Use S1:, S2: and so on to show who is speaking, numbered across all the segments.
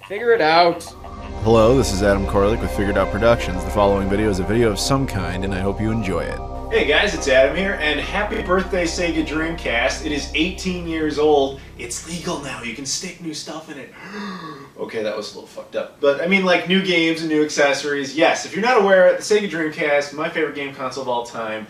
S1: Figure it out.
S2: Hello, this is Adam Koralik with Figured Out Productions. The following video is a video of some kind, and I hope you enjoy it.
S3: Hey guys, it's Adam here, and happy birthday Sega Dreamcast. It is 18 years old. It's legal now. You can stick new stuff in it. Okay, that was a little fucked up. But I mean, like new games and new accessories. Yes, if you're not aware, the Sega Dreamcast, my favorite game console of all time,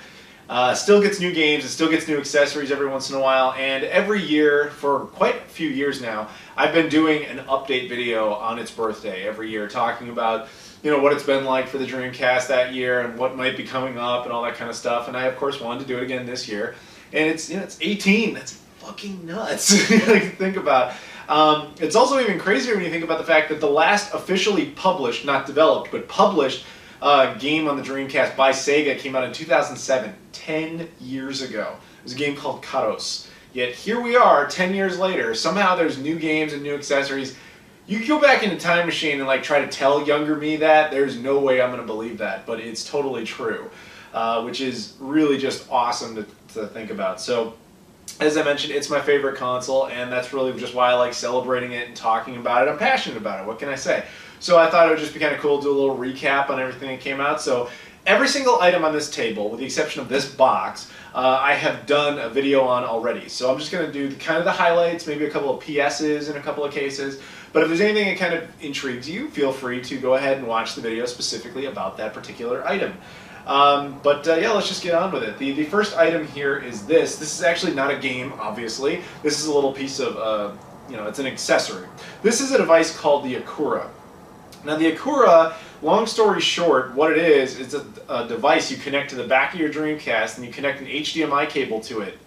S3: still gets new games, it still gets new accessories every once in a while, and every year, for quite a few years now, I've been doing an update video on its birthday every year, talking about what it's been like for the Dreamcast that year and what might be coming up and all that kind of stuff. And I, of course, wanted to do it again this year. And it's 18. That's fucking nuts. Think about. It's also even crazier when you think about the fact that the last officially published, not developed, but published game on the Dreamcast by Sega came out in 2007, 10 years ago. It was a game called Karos. Yet here we are, 10 years later. Somehow there's new games and new accessories. You can go back in a time machine and try to tell younger me that. There's no way I'm going to believe that, but it's totally true, which is really just awesome to think about. So, as I mentioned, it's my favorite console, and that's really just why I like celebrating it and talking about it. I'm passionate about it. What can I say? So I thought it would just be kind of cool to do a little recap on everything that came out. So every single item on this table, with the exception of this box, I have done a video on already. So I'm just going to do kind of the highlights, maybe a couple of PSs in a couple of cases. But if there's anything that kind of intrigues you, feel free to go ahead and watch the video specifically about that particular item. Yeah, let's just get on with it. The first item here is this. This is actually not a game, obviously. This is a little piece of, it's an accessory. This is a device called the Akura. Now the Akura, long story short, what it is, it's a device you connect to the back of your Dreamcast and you connect an HDMI cable to it.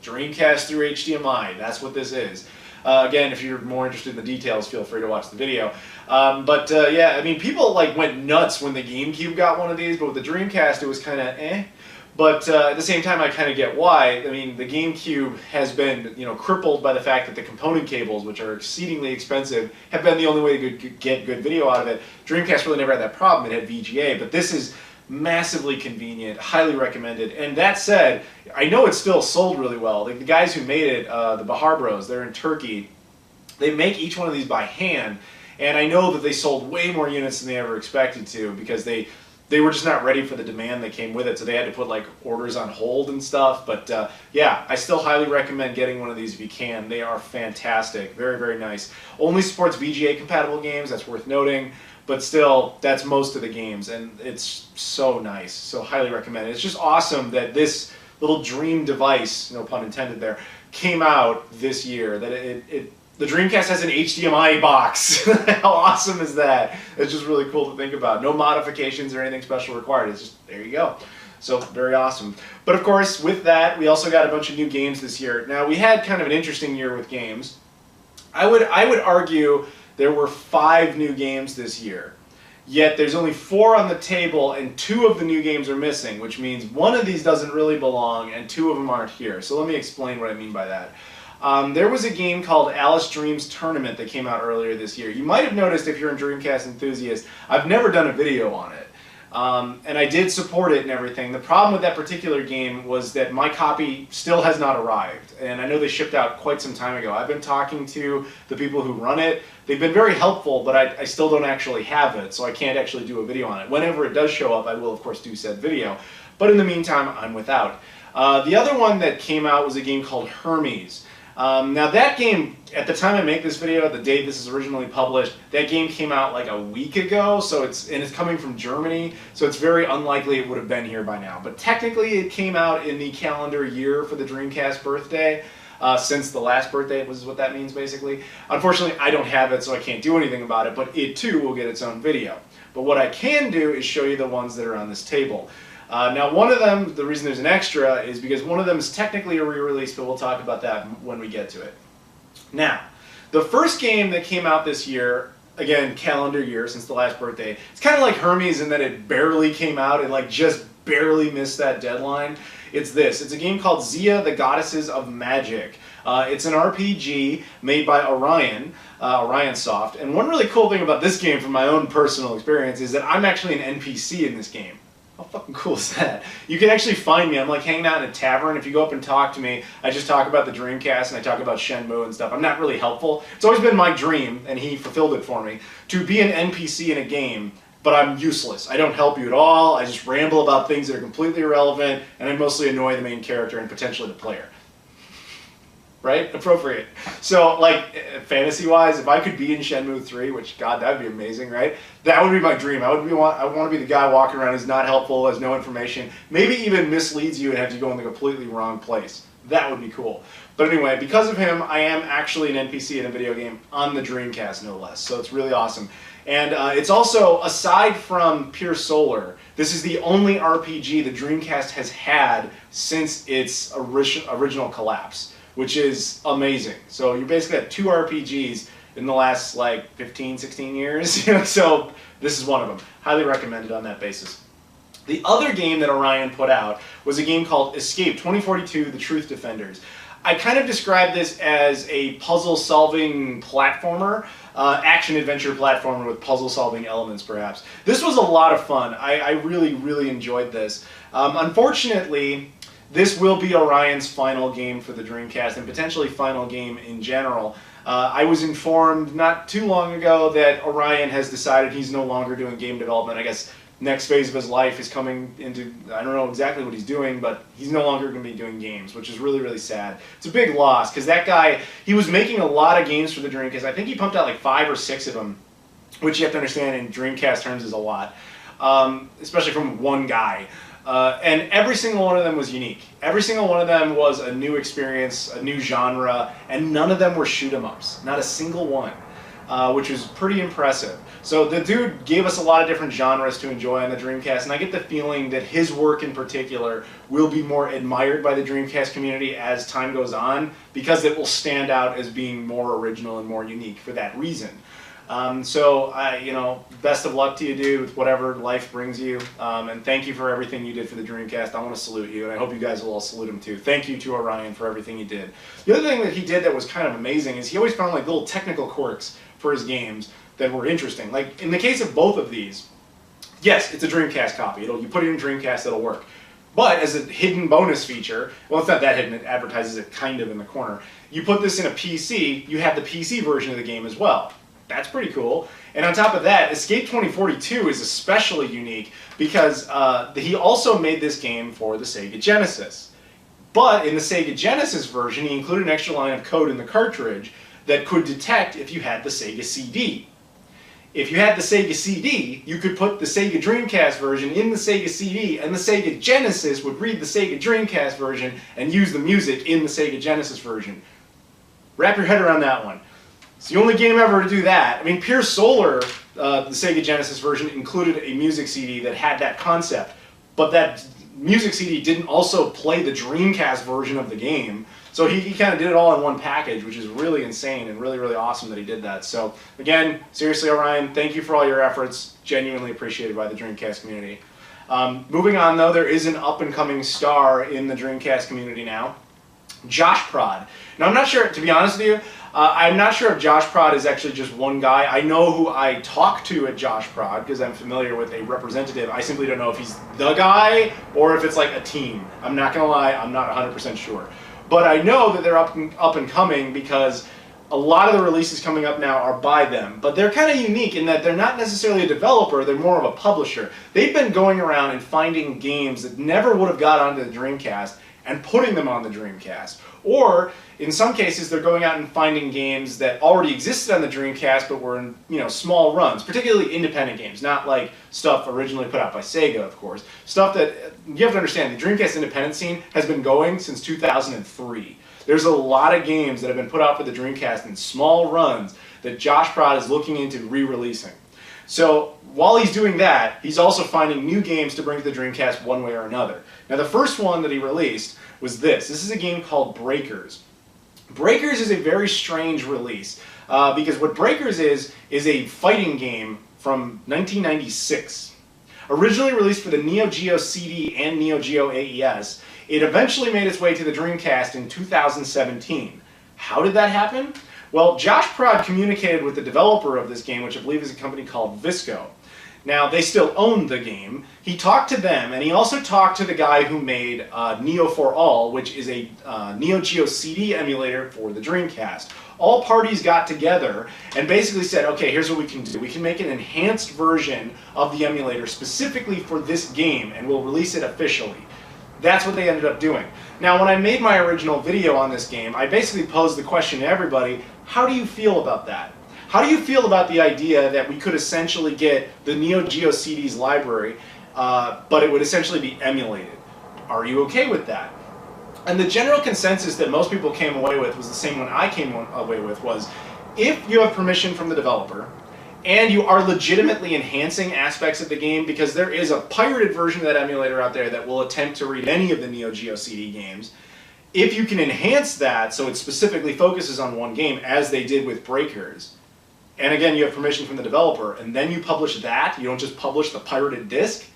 S3: Dreamcast through HDMI, that's what this is. Again, if you're more interested in the details, feel free to watch the video. Yeah, I mean, people went nuts when the GameCube got one of these, but with the Dreamcast, it was kind of eh. But at the same time, I kind of get why. I mean, the GameCube has been, crippled by the fact that the component cables, which are exceedingly expensive, have been the only way to get good video out of it. Dreamcast really never had that problem. It had VGA, but this is massively convenient, highly recommended. And that said, I know it's still sold really well. The guys who made it, the Bahar Bros, they're in Turkey. They make each one of these by hand, and I know that they sold way more units than they ever expected to because they were just not ready for the demand that came with it, so they had to put orders on hold and stuff. But yeah, I still highly recommend getting one of these if you can. They are fantastic, very, very nice. Only supports VGA compatible games, that's worth noting. But still, that's most of the games, and it's so nice, so highly recommend it. It's just awesome that this little dream device, no pun intended there, came out this year. That the Dreamcast has an HDMI box. How awesome is that? It's just really cool to think about. No modifications or anything special required. It's just, there you go. So, very awesome. But of course, with that, we also got a bunch of new games this year. Now, we had kind of an interesting year with games. I would argue there were 5 new games this year, yet there's only 4 on the table and 2 of the new games are missing, which means one of these doesn't really belong and 2 of them aren't here. So let me explain what I mean by that. There was a game called Alice Dreams Tournament that came out earlier this year. You might have noticed, if you're a Dreamcast enthusiast, I've never done a video on it. And I did support it and everything. The problem with that particular game was that my copy still has not arrived. And I know they shipped out quite some time ago. I've been talking to the people who run it. They've been very helpful, but I still don't actually have it, so I can't actually do a video on it. Whenever it does show up, I will, of course, do said video. But in the meantime, I'm without. The other one that came out was a game called Hermes. Now that game, at the time I make this video, the date this is originally published, that game came out a week ago, so it's coming from Germany, so it's very unlikely it would have been here by now. But technically it came out in the calendar year for the Dreamcast birthday, since the last birthday was what that means basically. Unfortunately, I don't have it, so I can't do anything about it, but it too will get its own video. But what I can do is show you the ones that are on this table. Now one of them, the reason there's an extra is because one of them is technically a re-release, but we'll talk about that when we get to it. Now, the first game that came out this year, again, calendar year since the last birthday, it's kind of like Hermes in that it barely came out, it just barely missed that deadline. It's this. It's a game called Zia, the Goddesses of Magic. It's an RPG made by ORION, ORION Soft, and one really cool thing about this game from my own personal experience is that I'm actually an NPC in this game. How fucking cool is that? You can actually find me. I'm like hanging out in a tavern. If you go up and talk to me, I just talk about the Dreamcast and I talk about Shenmue and stuff. I'm not really helpful. It's always been my dream, and he fulfilled it for me, to be an NPC in a game, but I'm useless. I don't help you at all. I just ramble about things that are completely irrelevant, and I mostly annoy the main character and potentially the player. Right? Appropriate. So, like, fantasy-wise, if I could be in Shenmue 3, which, God, that would be amazing, right? That would be my dream. I want to be the guy walking around who's not helpful, has no information, maybe even misleads you and has you go in the completely wrong place. That would be cool. But anyway, because of him, I am actually an NPC in a video game on the Dreamcast, no less. So it's really awesome. And it's also, aside from Pure Solar, this is the only RPG the Dreamcast has had since its original collapse, which is amazing. So you basically have 2 RPGs in the last like 15, 16 years. So this is one of them. Highly recommended on that basis. The other game that Orion put out was a game called Escape 2042: The Truth Defenders. I kind of describe this as a puzzle-solving platformer, action-adventure platformer with puzzle-solving elements, perhaps. This was a lot of fun. I really, really enjoyed this. Unfortunately, this will be Orion's final game for the Dreamcast, and potentially final game in general. I was informed not too long ago that Orion has decided he's no longer doing game development. I guess next phase of his life is coming into, I don't know exactly what he's doing, but he's no longer going to be doing games, which is really, really sad. It's a big loss, because that guy, he was making a lot of games for the Dreamcast. I think he pumped out like 5 or 6 of them, which you have to understand in Dreamcast terms is a lot, especially from one guy. And every single one of them was unique. Every single one of them was a new experience, a new genre, and none of them were shoot-em-ups. Not a single one, which was pretty impressive. So the dude gave us a lot of different genres to enjoy on the Dreamcast, and I get the feeling that his work in particular will be more admired by the Dreamcast community as time goes on, because it will stand out as being more original and more unique for that reason. You know, best of luck to you, dude, with whatever life brings you. And thank you for everything you did for the Dreamcast. I want to salute you, and I hope you guys will all salute him too. Thank you to Orion for everything he did. The other thing that he did that was kind of amazing is he always found like little technical quirks for his games that were interesting. Like in the case of both of these, yes, it's a Dreamcast copy. You put it in Dreamcast, it'll work. But as a hidden bonus feature, well, it's not that hidden, it advertises it kind of in the corner. You put this in a PC, you have the PC version of the game as well. That's pretty cool. And on top of that, Escape 2042 is especially unique because he also made this game for the Sega Genesis. But in the Sega Genesis version, he included an extra line of code in the cartridge that could detect if you had the Sega CD. If you had the Sega CD, you could put the Sega Dreamcast version in the Sega CD, and the Sega Genesis would read the Sega Dreamcast version and use the music in the Sega Genesis version. Wrap your head around that one. It's the only game ever to do that. I mean, Pure Solar, the Sega Genesis version, included a music CD that had that concept, but that music CD didn't also play the Dreamcast version of the game. So he kind of did it all in one package, which is really insane and really, really awesome that he did that. So again, seriously, Orion, thank you for all your efforts. Genuinely appreciated by the Dreamcast community. Moving on, though, there is an up-and-coming star in the Dreamcast community now, Josh Prod. Now, I'm not sure, to be honest with you, I'm not sure if Josh Prod is actually just one guy. I know who I talk to at Josh Prod because I'm familiar with a representative. I simply don't know if he's the guy or if it's like a team. I'm not going to lie, I'm not 100% sure. But I know that they're up and coming because a lot of the releases coming up now are by them. But they're kind of unique in that they're not necessarily a developer, they're more of a publisher. They've been going around and finding games that never would have got onto the Dreamcast and putting them on the Dreamcast. Or, in some cases, they're going out and finding games that already existed on the Dreamcast but were in, you know, small runs, particularly independent games, not like stuff originally put out by Sega, of course. Stuff that, you have to understand, the Dreamcast independent scene has been going since 2003. There's a lot of games that have been put out for the Dreamcast in small runs that Josh Prod is looking into re-releasing. So, while he's doing that, he's also finding new games to bring to the Dreamcast one way or another. Now, the first one that he released was this. This is a game called Breakers. Breakers is a very strange release because what Breakers is a fighting game from 1996. Originally released for the Neo Geo CD and Neo Geo AES, it eventually made its way to the Dreamcast in 2017. How did that happen? Well, Josh Prod communicated with the developer of this game, which I believe is a company called Visco. Now, they still owned the game. He talked to them, and he also talked to the guy who made Neo for All, which is a Neo Geo CD emulator for the Dreamcast. All parties got together and basically said, okay, here's what we can do. We can make an enhanced version of the emulator specifically for this game, and we'll release it officially. That's what they ended up doing. Now, when I made my original video on this game, I basically posed the question to everybody, how do you feel about that? How do you feel about the idea that we could essentially get the Neo Geo CD's library, but it would essentially be emulated? Are you okay with that? And the general consensus that most people came away with was the same one I came away with, was if you have permission from the developer and you are legitimately enhancing aspects of the game, because there is a pirated version of that emulator out there that will attempt to read any of the Neo Geo CD games, if you can enhance that so it specifically focuses on one game, as they did with Breakers, and again you have permission from the developer, and then you publish that, you don't just publish the pirated disc,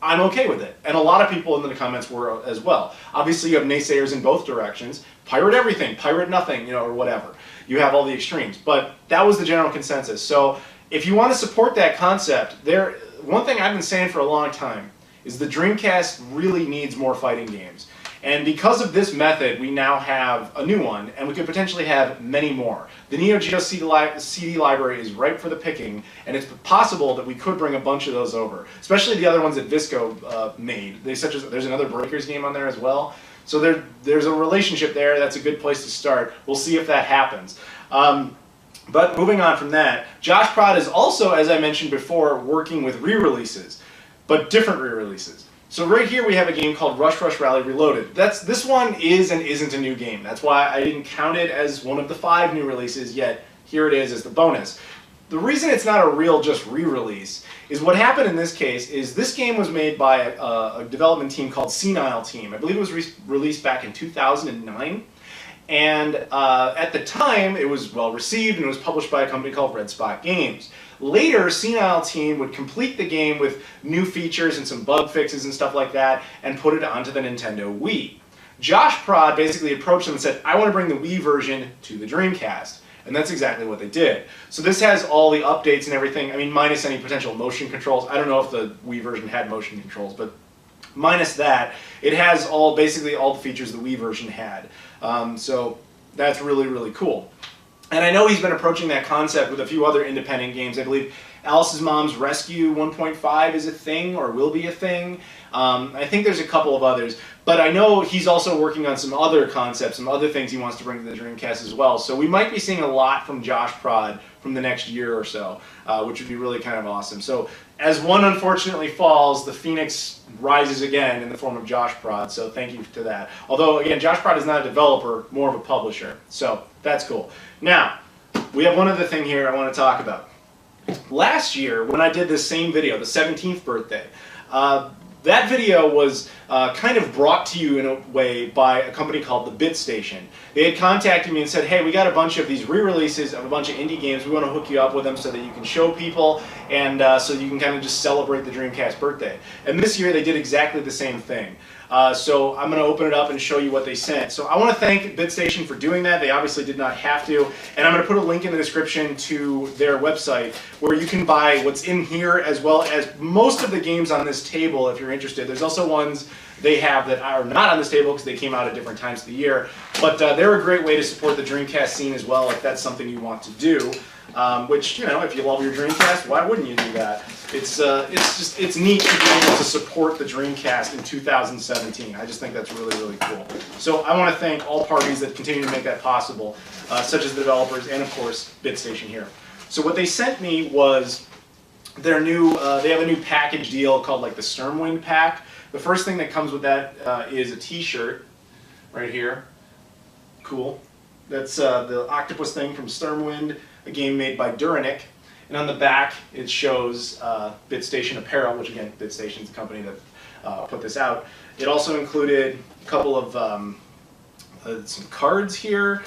S3: I'm okay with it. And a lot of people in the comments were as well. Obviously you have naysayers in both directions. Pirate everything, pirate nothing, or whatever. You have all the extremes. But that was the general consensus. So if you want to support that concept, one thing I've been saying for a long time is the Dreamcast really needs more fighting games. And because of this method, we now have a new one, and we could potentially have many more. The Neo Geo CD library is ripe for the picking, and it's possible that we could bring a bunch of those over, especially the other ones that Visco made. There's another Breakers game on there as well. So there's a relationship there. That's a good place to start. We'll see if that happens. But moving on from that, Josh Prod is also, as I mentioned before, working with re-releases, but different re-releases. So right here we have a game called Rush Rush Rally Reloaded. This one is and isn't a new game. That's why I didn't count it as one of the 5 new releases, yet here it is as the bonus. The reason it's not a real just re-release is what happened in this case is this game was made by a development team called Senile Team. I believe it was released back in 2009. And at the time it was well received and it was published by a company called Red Spot Games. Later, Senile Team would complete the game with new features and some bug fixes and stuff like that and put it onto the Nintendo Wii. Josh Prod basically approached them and said, I want to bring the Wii version to the Dreamcast. And that's exactly what they did. So this has all the updates and everything, I mean, minus any potential motion controls. I don't know if the Wii version had motion controls, but minus that, it has basically all the features the Wii version had. So that's really, really cool. And I know he's been approaching that concept with a few other independent games. I believe Alice's Mom's Rescue 1.5 is a thing, or will be a thing. I think there's a couple of others. But I know he's also working on some other concepts, some other things he wants to bring to the Dreamcast as well. So we might be seeing a lot from Josh Prod from the next year or so, which would be really kind of awesome. So as one unfortunately falls, the phoenix rises again in the form of Josh Prod. So thank you to that. Although, again, Josh Prod is not a developer, more of a publisher. So that's cool. Now, we have one other thing here I want to talk about. Last year, when I did this same video, the 17th birthday, that video was kind of brought to you in a way by a company called The Bit Station. They had contacted me and said, hey, we got a bunch of these re-releases of a bunch of indie games. We want to hook you up with them so that you can show people and so you can kind of just celebrate the Dreamcast birthday. And this year they did exactly the same thing. So I'm going to open it up and show you what they sent. So I want to thank BitStation for doing that. They obviously did not have to. And I'm going to put a link in the description to their website where you can buy what's in here as well as most of the games on this table if you're interested. There's also ones they have that are not on this table because they came out at different times of the year. But they're a great way to support the Dreamcast scene as well if that's something you want to do. Which, you know, if you love your Dreamcast, why wouldn't you do that? It's neat to be able to support the Dreamcast in 2017. I just think that's really, really cool. So I want to thank all parties that continue to make that possible, such as the developers and, of course, BitStation here. So what they sent me was their new, they have a new package deal called like the Stormwind pack. The first thing that comes with that is a t-shirt right here. Cool. That's the octopus thing from Stormwind, a game made by Duranic. And on the back, it shows BitStation Apparel, which again, BitStation is the company that put this out. It also included a couple of some cards here.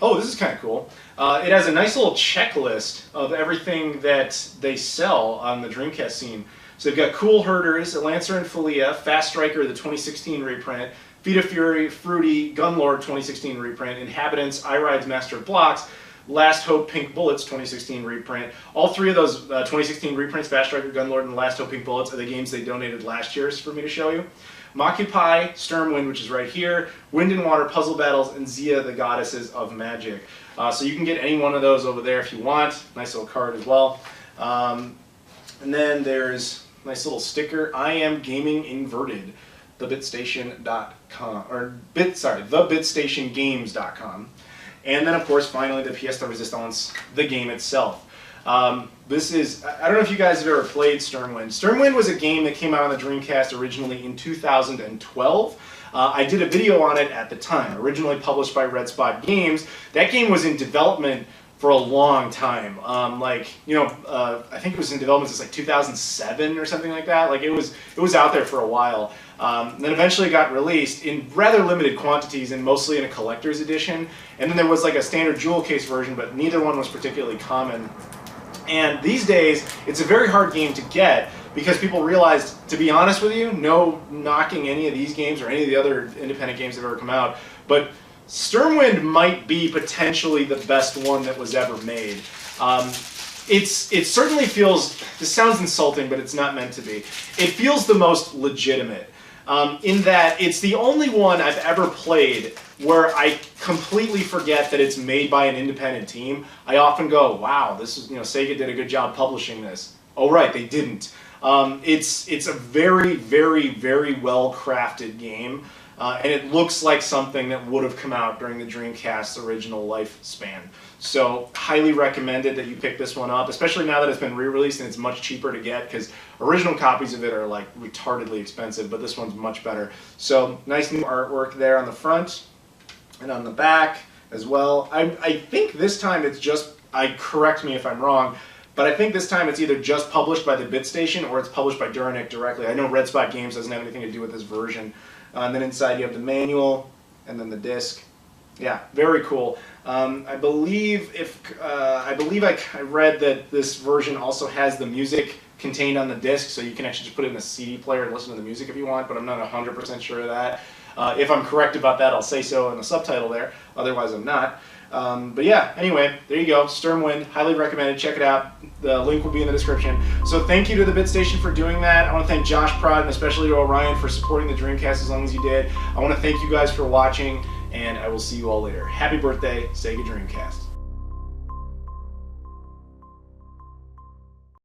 S3: Oh, this is kind of cool. It has a nice little checklist of everything that they sell on the Dreamcast scene. So they've got Cool Herders, Lancer and Falia, Fast Striker, the 2016 reprint, Feet of Fury, Fruity, Gunlord 2016 reprint, Inhabitants, iRide's Master of Blocks, Last Hope Pink Bullets 2016 reprint. All three of those 2016 reprints, Fast Striker, Gunlord, and Last Hope Pink Bullets, are the games they donated last year for me to show you. Moccupy, Sturmwind, which is right here, Wind and Water Puzzle Battles, and Zia, the Goddesses of Magic. So you can get any one of those over there if you want. Nice little card as well. And then there's a nice little sticker, I Am Gaming Inverted, thebitstation.com, or thebitstationgames.com. And then, of course, finally, the pièce de résistance, the game itself. This is, I don't know if you guys have ever played Sturmwind. Sturmwind was a game that came out on the Dreamcast originally in 2012. I did a video on it at the time, originally published by Red Spot Games. That game was in development for a long time. I think it was in development since like 2007 or something like that. Like it was out there for a while. Then eventually got released in rather limited quantities and mostly in a collector's edition. And then there was like a standard jewel case version, but neither one was particularly common. And these days, it's a very hard game to get because people realized, to be honest with you, no knocking any of these games or any of the other independent games that have ever come out, but Sturmwind might be potentially the best one that was ever made. It certainly feels, this sounds insulting, but it's not meant to be. It feels the most legitimate in that it's the only one I've ever played where I completely forget that it's made by an independent team. I often go, wow, this is, Sega did a good job publishing this. Oh right, they didn't. It's a very, very, very well crafted game. And it looks like something that would have come out during the Dreamcast's original lifespan. So, highly recommended that you pick this one up, especially now that it's been re-released and it's much cheaper to get, because original copies of it are like retardedly expensive, but this one's much better. So, nice new artwork there on the front and on the back as well. I think this time it's just, correct me if I'm wrong, but I think this time it's either just published by the BitStation or it's published by Duranick directly. I know Red Spot Games doesn't have anything to do with this version. And then inside you have the manual, and then the disc. Yeah, very cool. I believe I read that this version also has the music contained on the disc, so you can actually just put it in a CD player and listen to the music if you want, but I'm not 100% sure of that. If I'm correct about that, I'll say so in the subtitle there. Otherwise, I'm not. But yeah, anyway, there you go. Sturmwind, highly recommended. Check it out. The link will be in the description. So thank you to the BitStation for doing that. I want to thank Josh Prod and especially to Orion for supporting the Dreamcast as long as you did. I want to thank you guys for watching, and I will see you all later. Happy birthday, Sega Dreamcast.